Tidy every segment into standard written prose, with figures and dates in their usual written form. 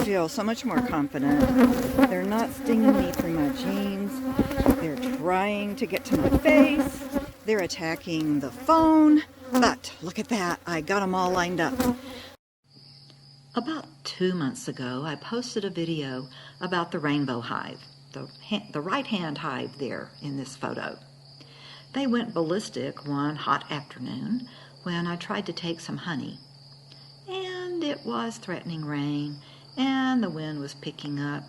feel so much more confident. They're not stinging me through my jeans. They're trying to get to my face. They're attacking the phone. But look at that, I got them all lined up. About 2 months ago, I posted a video about the rainbow hive, the right-hand hive there in this photo. They went ballistic one hot afternoon when I tried to take some honey. And it was threatening rain, and the wind was picking up,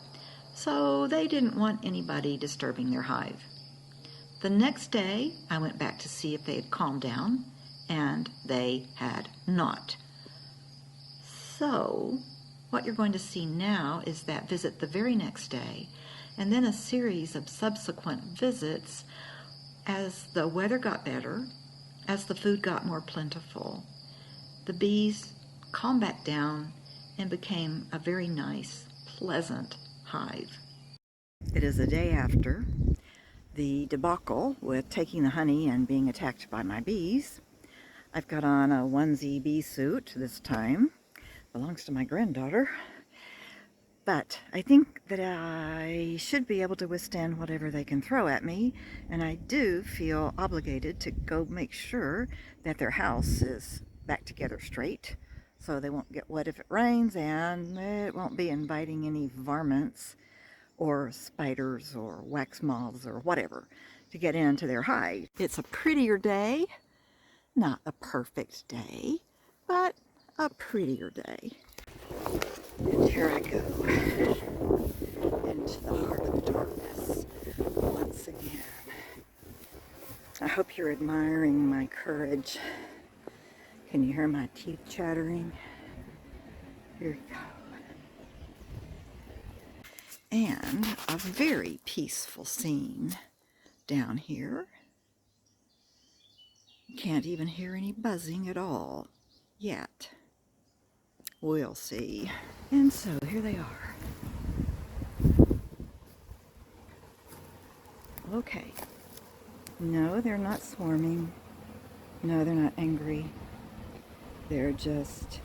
so they didn't want anybody disturbing their hive. The next day, I went back to see if they had calmed down, and they had not. So, what you're going to see now is that visit the very next day, and then a series of subsequent visits as the weather got better, as the food got more plentiful. The bees calmed back down and became a very nice, pleasant hive. It is the day after the debacle with taking the honey and being attacked by my bees. I've got on a onesie bee suit this time. Belongs to my granddaughter. But I think that I should be able to withstand whatever they can throw at me, and I do feel obligated to go make sure that their house is back together straight, so they won't get wet if it rains, and it won't be inviting any varmints or spiders or wax moths or whatever to get into their hive. It's a prettier day, not a perfect day, but a prettier day. And here I go into the heart of the darkness once again. I hope you're admiring my courage. Can you hear my teeth chattering? Here we go. And a very peaceful scene down here. Can't even hear any buzzing at all yet. We'll see. And so here they are. Okay. No, they're not swarming. No, they're not angry. They're just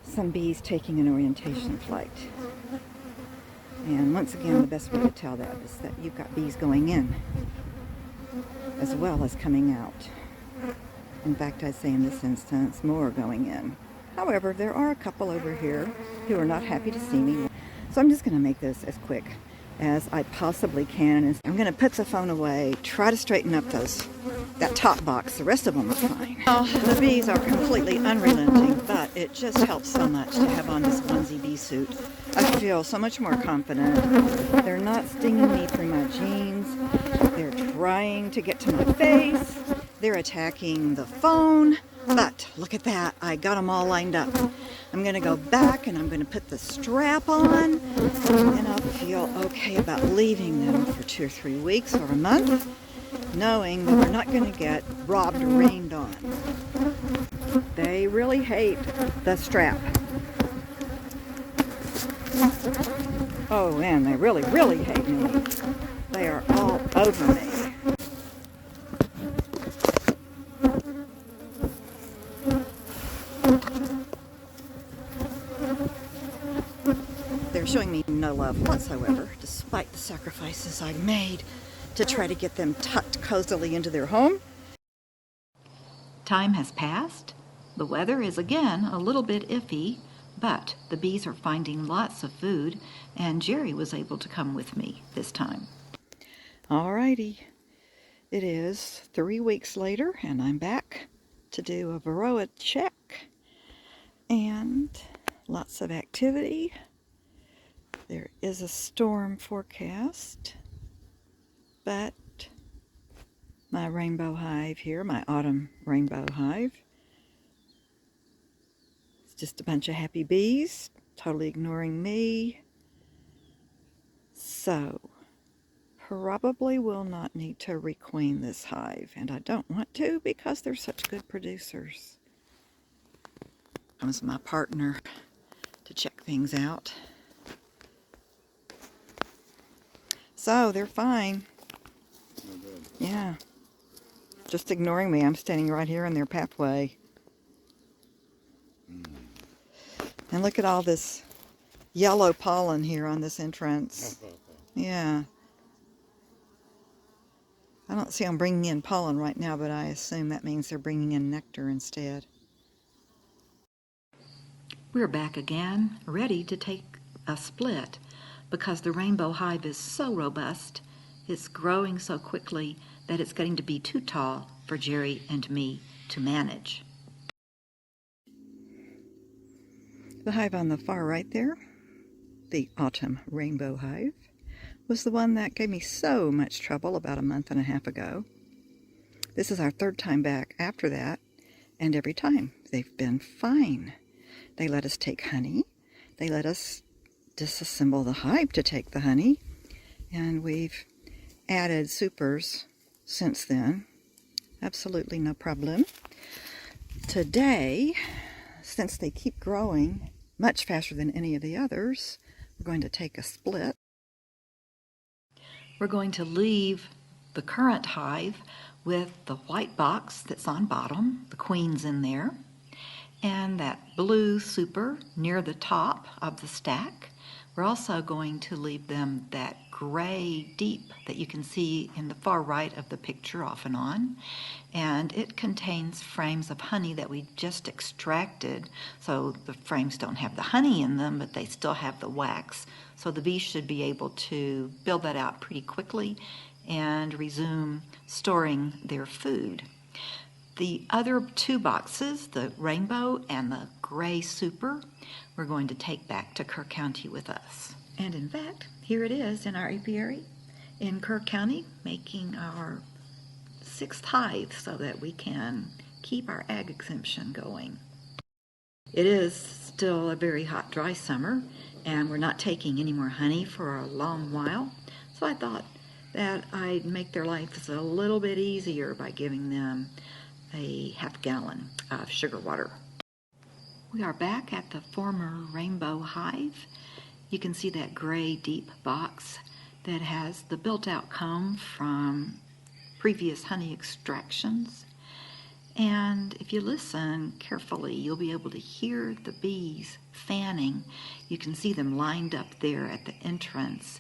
some bees taking an orientation flight. And once again, the best way to tell that is that you've got bees going in as well as coming out. In fact, I'd say in this instance, more going in. However, there are a couple over here who are not happy to see me. So I'm just going to make this as quick as I possibly can. I'm going to put the phone away, try to straighten up that top box. The rest of them are fine. Well, the bees are completely unrelenting, but it just helps so much to have on this onesie bee suit. I feel so much more confident. They're not stinging me through my jeans. They're trying to get to my face. They're attacking the phone. But look at that, I got them all lined up. I'm going to go back and I'm going to put the strap on, and then I'll feel okay about leaving them for 2 or 3 weeks or a month, knowing that they're not going to get robbed or rained on. They really hate the strap. Oh, and they really, really hate me. They are all over me. They're showing me no love whatsoever, despite the sacrifices I've made to try to get them tucked cozily into their home. Time has passed. The weather is again a little bit iffy, but the bees are finding lots of food, and Jerry was able to come with me this time. Alrighty. It is 3 weeks later, and I'm back to do a varroa check, and lots of activity. There is a storm forecast, but my rainbow hive here, my autumn rainbow hive, it's just a bunch of happy bees, totally ignoring me. So, probably will not need to requeen this hive, and I don't want to because they're such good producers. Comes my partner to check things out. So, they're fine. Oh, good. Yeah. Just ignoring me. I'm standing right here in their pathway. And look at all this yellow pollen here on this entrance. Yeah. I don't see them bringing in pollen right now, but I assume that means they're bringing in nectar instead. We're back again, ready to take a split because the rainbow hive is so robust, it's growing so quickly that it's getting to be too tall for Jerry and me to manage. The hive on the far right there, the autumn rainbow hive, was the one that gave me so much trouble about a month and a half ago. This is our third time back after that, and every time they've been fine. They let us take honey. They let us disassemble the hive to take the honey, and we've added supers since then. Absolutely no problem. Today, since they keep growing much faster than any of the others, we're going to take a split. We're going to leave the current hive with the white box that's on bottom, the queen's in there, and that blue super near the top of the stack. We're also going to leave them that gray deep that you can see in the far right of the picture off and on. And it contains frames of honey that we just extracted. So the frames don't have the honey in them, but they still have the wax. So the bees should be able to build that out pretty quickly and resume storing their food. The other two boxes, the rainbow and the gray super, we're going to take back to Kerr County with us. And in fact, here it is in our apiary in Kerr County, making our 6th hive so that we can keep our ag exemption going. It is still a very hot, dry summer, and we're not taking any more honey for a long while, so I thought that I'd make their lives a little bit easier by giving them a half gallon of sugar water. We are back at the former rainbow hive. You can see that gray deep box that has the built-out comb from previous honey extractions. And if you listen carefully, you'll be able to hear the bees fanning. You can see them lined up there at the entrance,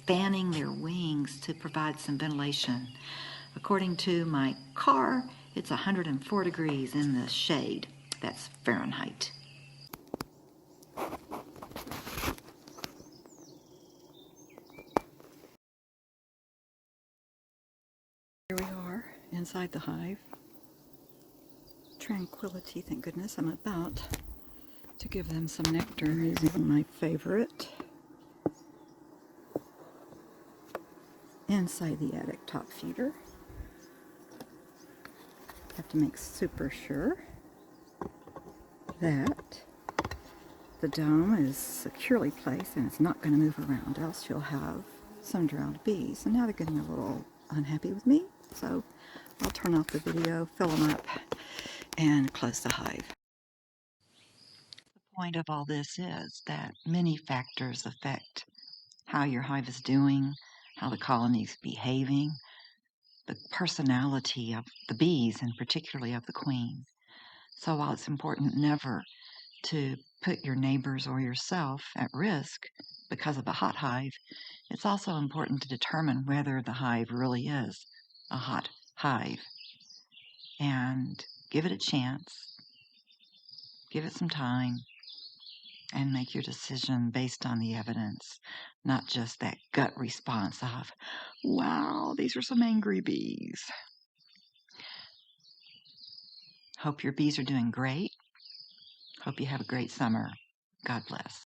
fanning their wings to provide some ventilation. According to my car, it's 104 degrees in the shade. That's Fahrenheit. Here we are inside the hive. Tranquility, thank goodness. I'm about to give them some nectar using my favorite inside the attic top feeder. Have to make super sure that the dome is securely placed and it's not going to move around, else you'll have some drowned bees. And now they're getting a little unhappy with me, so I'll turn off the video, fill them up, and close the hive. The point of all this is that many factors affect how your hive is doing, how the colony is behaving, the personality of the bees, and particularly of the queen. So while it's important never to put your neighbors or yourself at risk because of a hot hive, it's also important to determine whether the hive really is a hot hive. And give it a chance, give it some time, and make your decision based on the evidence, not just that gut response of, wow, these are some angry bees. Hope your bees are doing great. Hope you have a great summer. God bless.